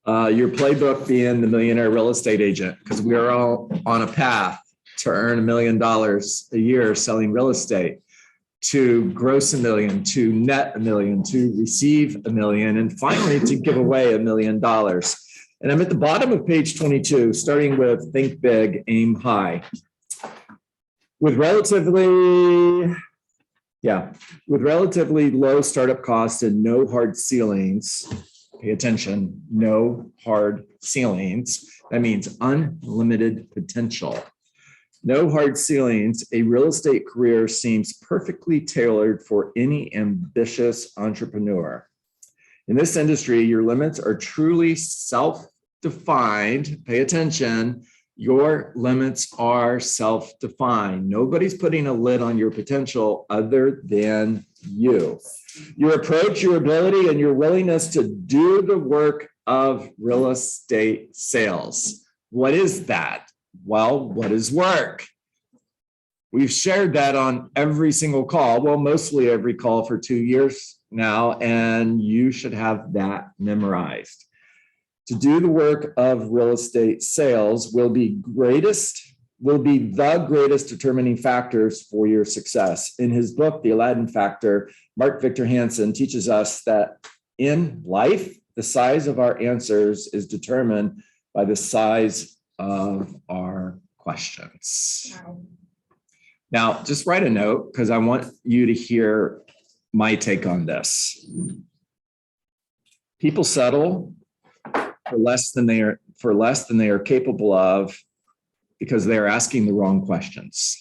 Your playbook being the millionaire real estate agent, because we are all on a path to earn $1 million a year selling real estate, to gross $1 million, to net $1 million, to receive $1 million, and finally to give away $1 million. And I'm at the bottom of page 22, starting with think big, aim high. With relatively low startup costs and no hard ceilings, pay attention, no hard ceilings. That means unlimited potential. No hard ceilings, a real estate career seems perfectly tailored for any ambitious entrepreneur. In this industry, your limits are truly self-defined. Pay attention. Your limits are self-defined. Nobody's putting a lid on your potential other than you. Your approach, your ability, and your willingness to do the work of real estate sales. What is that? Well, what is work? We've shared that on every single call, well, mostly every call for 2 years now, and you should have that memorized. To do the work of real estate sales will be the greatest determining factors for your success. In his book, The Aladdin Factor, Mark Victor Hansen teaches us that in life, the size of our answers is determined by the size of our questions. Wow. Now, just write a note because I want you to hear my take on this. People settle for less than they are capable of because they are asking the wrong questions.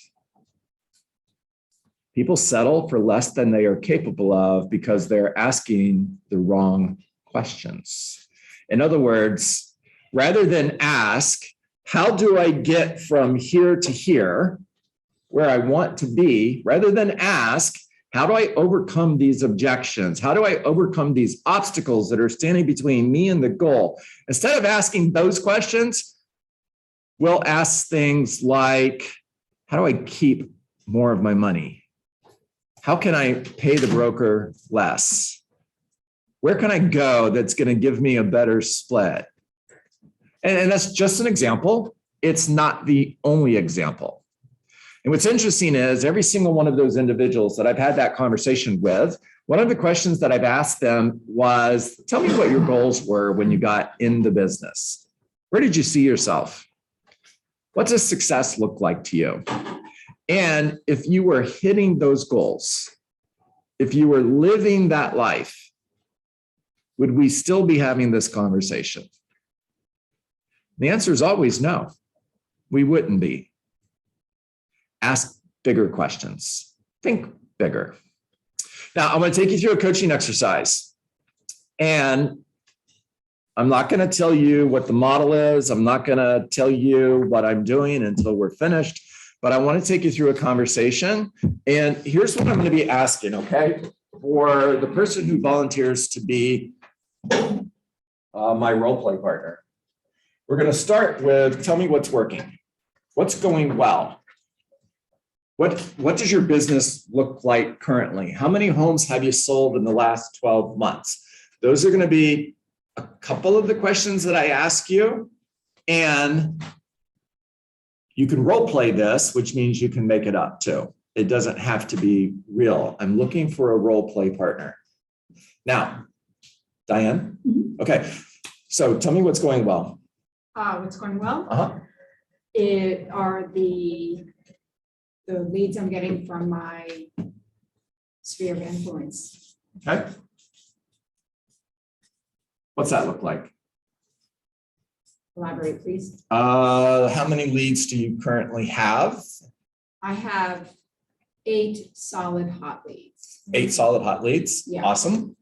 People settle for less than they are capable of because they're asking the wrong questions. In other words, rather than ask, how do I get from here to here, where I want to be, rather than ask, how do I overcome these objections? How do I overcome these obstacles that are standing between me and the goal? Instead of asking those questions, we'll ask things like, how do I keep more of my money? How can I pay the broker less? Where can I go that's going to give me a better split? And that's just an example. It's not the only example. And what's interesting is every single one of those individuals that I've had that conversation with, one of the questions that I've asked them was, tell me what your goals were when you got in the business. Where did you see yourself? What does success look like to you? And if you were hitting those goals, if you were living that life, would we still be having this conversation? The answer is always no, we wouldn't be. Ask bigger questions. Think bigger. Now, I'm going to take you through a coaching exercise. And I'm not going to tell you what the model is. I'm not going to tell you what I'm doing until we're finished. But I want to take you through a conversation. And here's what I'm going to be asking, okay? For the person who volunteers to be my role play partner. We're going to start with, tell me what's working. What's going well? What does your business look like currently? How many homes have you sold in the last 12 months? Those are going to be a couple of the questions that I ask you. And you can role play this, which means you can make it up too. It doesn't have to be real. I'm looking for a role play partner. Now, Diane? Mm-hmm. Okay. So tell me what's going well. What's going well? It are the leads I'm getting from my sphere of influence. Okay. What's that look like? Elaborate, please. How many leads do you currently have? I have 8 solid hot leads. 8 solid hot leads? Yeah. Awesome.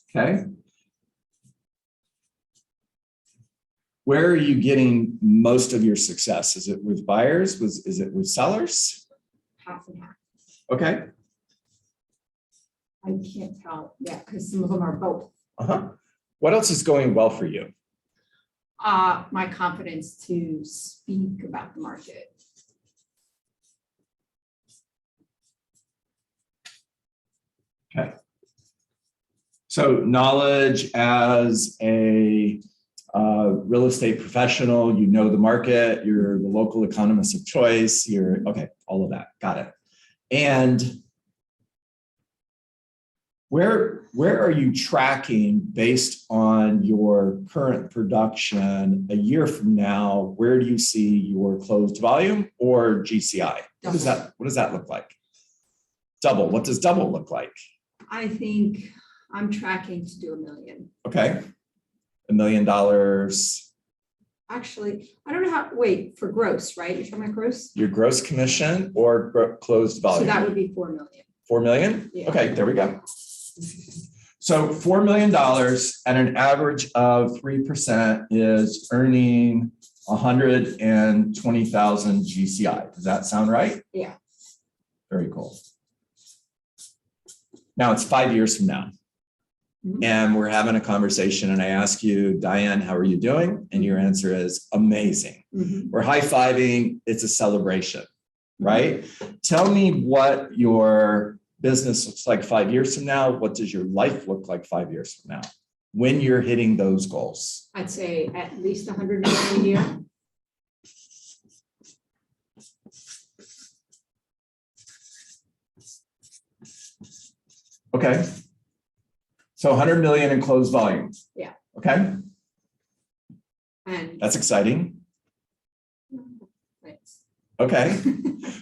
Okay. Where are you getting most of your success? Is it with buyers? Is it with sellers? Half and half. Okay. I can't tell yet because some of them are both. What else is going well for you? My confidence to speak about the market. Okay. So knowledge as a real estate professional, you know the market, you're the local economist of choice, you're okay, all of that, got it. And where are you tracking based on your current production a year from now? Where do you see your closed volume or GCI? What does that look like? Double. What does double look like? I think I'm tracking to do $1 million. Okay. $1 million. Actually, I don't know how, wait, for gross, right? You're talking about gross? Your gross commission or closed volume? So that would be 4 million. 4 million? Yeah. Okay, there we go. So $4 million at an average of 3% is earning 120,000 GCI. Does that sound right? Yeah. Very cool. Now it's 5 years from now. Mhm. And we're having a conversation and I ask you, Diane, how are you doing? And your answer is amazing. Mhm. We're high-fiving. It's a celebration, right? Tell me what your business looks like 5 years from now. What does your life look like 5 years from now when you're hitting those goals? I'd say at least 100 million a year. Okay. So 100 million in closed volume. Yeah. Okay. And That's exciting. thanks. Okay.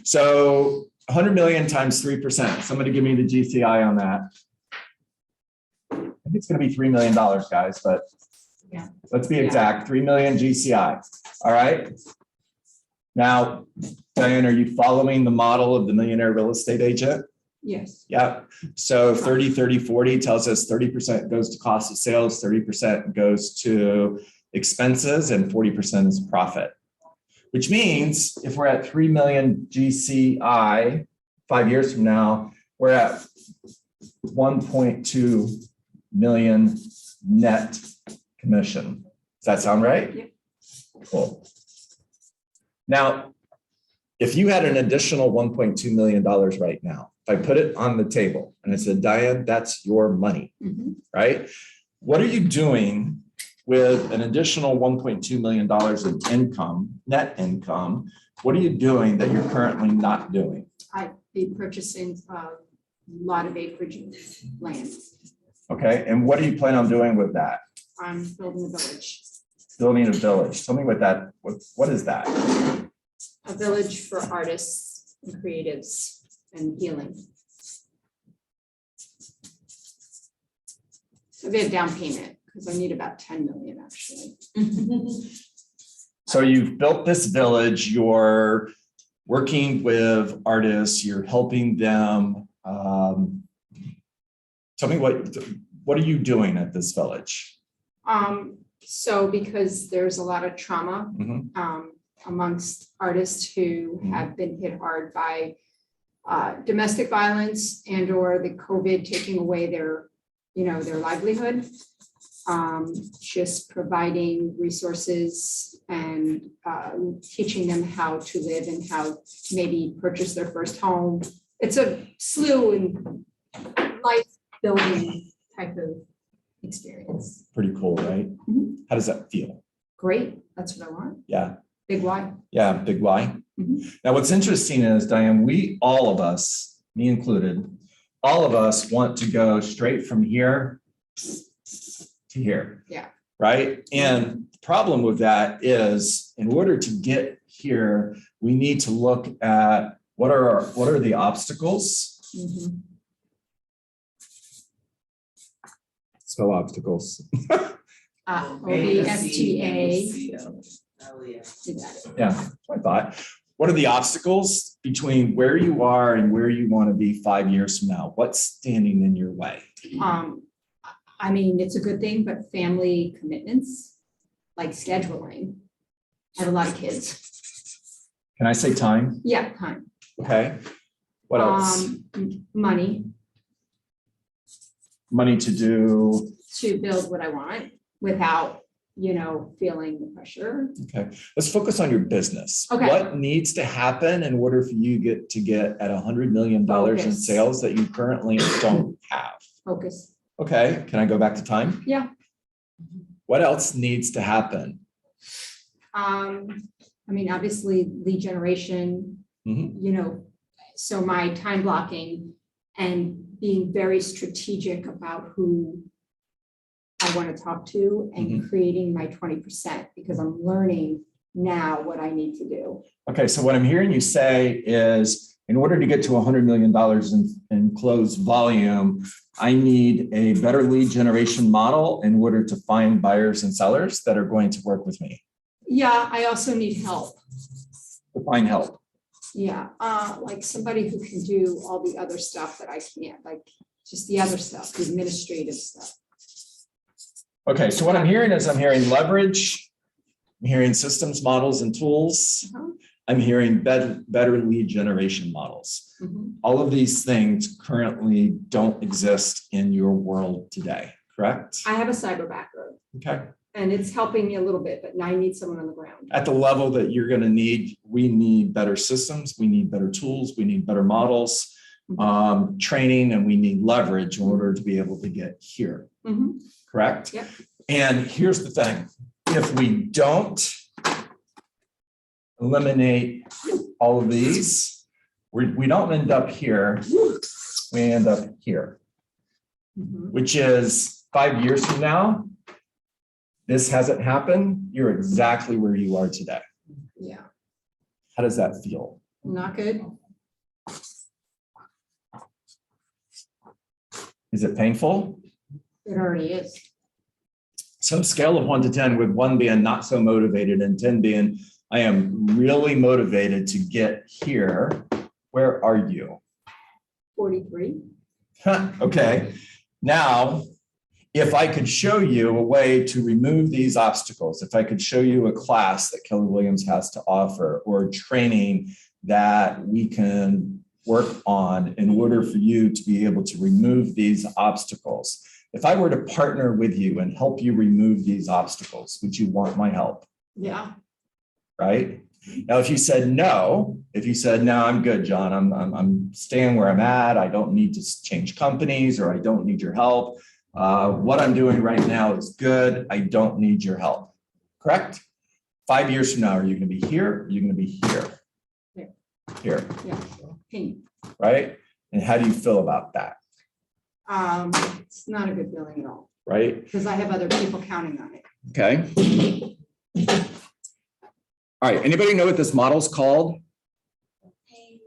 So 100 million times 3%. Somebody give me the GCI on that. I think it's going to be $3 million, guys, but Yeah. let's be Yeah. exact. 3 million GCI. All right. Now, Diane, are you following the model of the millionaire real estate agent? Yes. Yeah. So 30, 30, 40 tells us 30% goes to cost of sales, 30% goes to expenses, and 40% is profit. Which means if we're at 3 million GCI 5 years from now, we're at 1.2 million net commission. Does that sound right? Yep. Cool. Now, if you had an additional $1.2 million right now, if I put it on the table and I said, Diane, that's your money, Mhm. right? What are you doing with an additional $1.2 million in income, net income? What are you doing that you're currently not doing? I'd be purchasing a lot of acreage of land. Okay, and what do you plan on doing with that? I'm building a village. Building a village. Tell me what is that? A village for artists and creatives and healing. So they have down payment because I need about 10 million actually. So you've built this village, you're working with artists, you're helping them. Tell me what are you doing at this village? So because there's a lot of trauma Mhm. amongst artists who have been hit hard by domestic violence and or the COVID taking away their livelihood. Just providing resources and teaching them how to live and how to maybe purchase their first home. It's a slew and life building type of experience. Pretty cool, right? Mhm. How does that feel? Great, that's what I want. Yeah. Big Y. Yeah, big Y. Mhm. Now, what's interesting is, Diane, all of us, me included, all of us want to go straight from here to here. Yeah. Right? And the problem with that is, in order to get here, we need to look at what are the obstacles? Mhm. Spell obstacles. OBSTA. You got it. Yeah, that's what I thought. What are the obstacles between where you are and where you want to be 5 years from now? What's standing in your way? I mean, it's a good thing, but family commitments, like scheduling. I have a lot of kids. Can I say time? Yeah, time. Okay. What else? Money Money to do. to build what I want without, feeling the pressure. Okay. Let's focus on your business. Okay. What needs to happen in order for you to get at $100 million in Focus. sales that you currently don't have? Focus. Okay. Can I go back to time? Yeah. What else needs to happen? I mean, obviously lead generation, Mhm. you know, so my time blocking and being very strategic about who I want to talk to and creating my 20% because I'm learning now what I need to do. Okay, so what I'm hearing you say is in order to get to $100 million in closed volume, I need a better lead generation model in order to find buyers and sellers that are going to work with me. Yeah, I also need help. To find help. Yeah, like somebody who can do all the other stuff that I can't, like just the other stuff, the administrative stuff. Okay, so what I'm hearing is I'm hearing leverage, I'm hearing systems, models, and tools. I'm hearing better lead generation models. All of these things currently don't exist in your world today, correct? I have a cyber background. Okay. And it's helping me a little bit, but now I need someone on the ground. At the level that you're going to need, we need better systems, we need better tools, we need better models, training, and we need leverage in order to be able to get here. Correct? Yep. And here's the thing. If we don't eliminate all of these, we don't end up here, we end up here, which is 5 years from now. This hasn't happened, you're exactly where you are today. Yeah, How does that feel? not good. Is it painful? It already is. Some scale of 1 to 10, with 1 being not so motivated and 10 being, I am really motivated to get here. Where are you? 43. Okay. Now, if I could show you a way to remove these obstacles, if I could show you a class that Keller Williams has to offer or training that we can work on in order for you to be able to remove these obstacles. If I were to partner with you and help you remove these obstacles, would you want my help? Yeah. Right? Now, if you said no, I'm good, John, I'm staying where I'm at, I don't need to change companies, or I don't need your help. What I'm doing right now is good. I don't need your help. Correct? 5 years from now, are you going to be here? Or are you going to be here? Here. Yeah. Pain. Right? And how do you feel about that? It's not a good feeling at all. Right? Because I have other people counting on it. Okay. All right. Anybody know what this model's called? I can't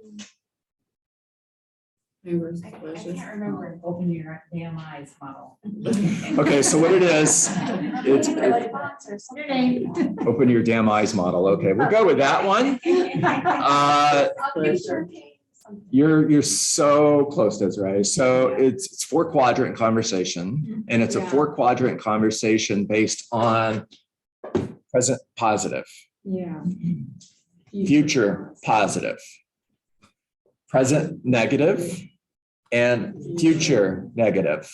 remember. Open your damn eyes model. Okay, so what it is, it's open your damn eyes model. Okay, we'll go with that one. You're so close, Desiree. So it's 4-quadrant conversation, and it's a 4-quadrant conversation based on present positive, Yeah. future positive, present negative, and future negative.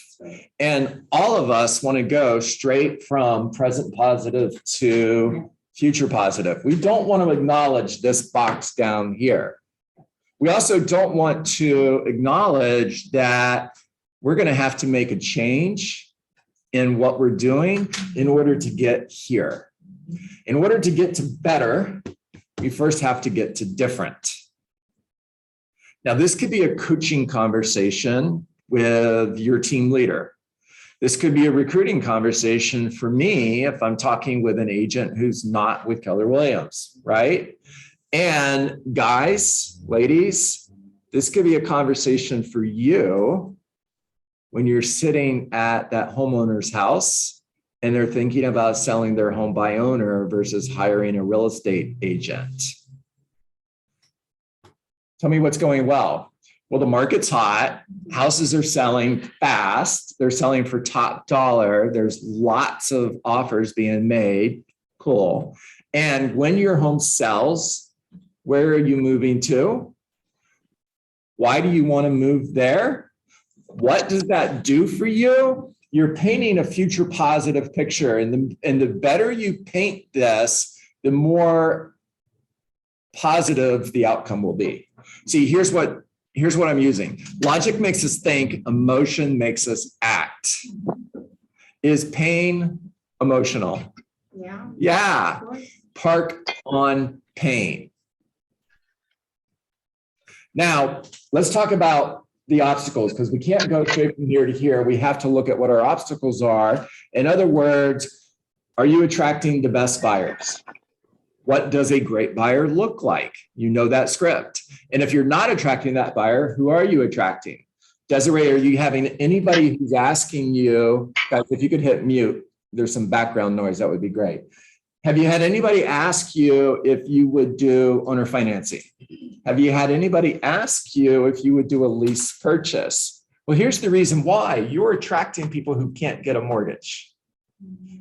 And all of us want to go straight from present positive to future positive. We don't want to acknowledge this box down here. We also don't want to acknowledge that we're going to have to make a change in what we're doing in order to get here. In order to get to better, we first have to get to different. Now, this could be a coaching conversation with your team leader. This could be a recruiting conversation for me if I'm talking with an agent who's not with Keller Williams, right? And guys, ladies, this could be a conversation for you when you're sitting at that homeowner's house and they're thinking about selling their home by owner versus hiring a real estate agent. Tell me what's going well. Well, the market's hot. Houses are selling fast. They're selling for top dollar. There's lots of offers being made. Cool. And when your home sells, where are you moving to? Why do you want to move there? What does that do for you? You're painting a future positive picture. And the better you paint this, the more positive the outcome will be. See, here's what I'm using. Logic makes us think, emotion makes us act. Is pain emotional. Yeah. Yeah, park on pain. Now, let's talk about the obstacles, because we can't go straight from here to here. We have to look at what our obstacles are. In other words, are you attracting the best buyers? What does a great buyer look like? You know that script. And if you're not attracting that buyer, who are you attracting? Desiree, are you having anybody who's asking you, guys, if you could hit mute, there's some background noise, that would be great. Have you had anybody ask you if you would do owner financing? Have you had anybody ask you if you would do a lease purchase? Well, here's the reason why. You're attracting people who can't get a mortgage.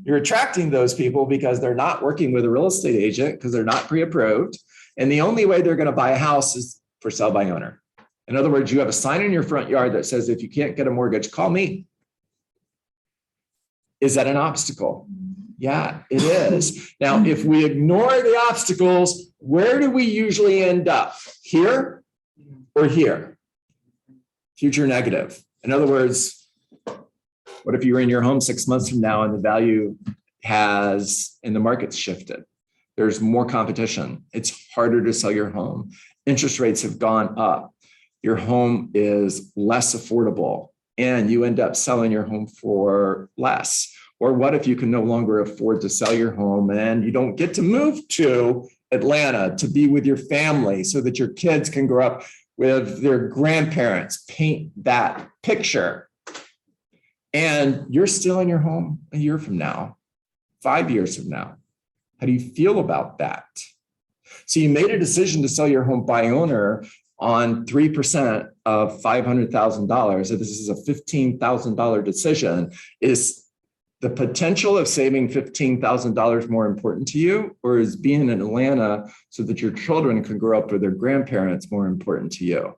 You're attracting those people because they're not working with a real estate agent because they're not pre-approved. And the only way they're going to buy a house is for sell by owner. In other words, you have a sign in your front yard that says, if you can't get a mortgage, call me. Is that an obstacle? Yeah, it is. Now, if we ignore the obstacles, where do we usually end up? Here or here? Future negative. In other words, what if you were in your home 6 months from now and the value has, and the market's shifted? There's more competition. It's harder to sell your home. Interest rates have gone up. Your home is less affordable and you end up selling your home for less. Or what if you can no longer afford to sell your home and you don't get to move to Atlanta to be with your family so that your kids can grow up with their grandparents? Paint that picture. And you're still in your home a year from now, 5 years from now. How do you feel about that? So you made a decision to sell your home by owner on 3% of $500,000. So this is a $15,000 decision. Is the potential of saving $15,000 more important to you, or is being in Atlanta so that your children can grow up with their grandparents more important to you?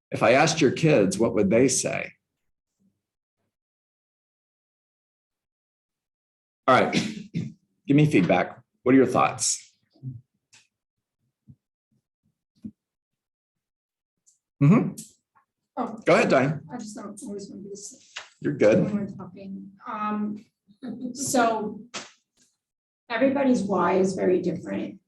If I asked your kids, what would they say? All right, give me feedback. What are your thoughts? Mm-hmm. Oh, Go ahead, Diane. I just don't always want to be this You're good. when we're talking. So everybody's why is very different.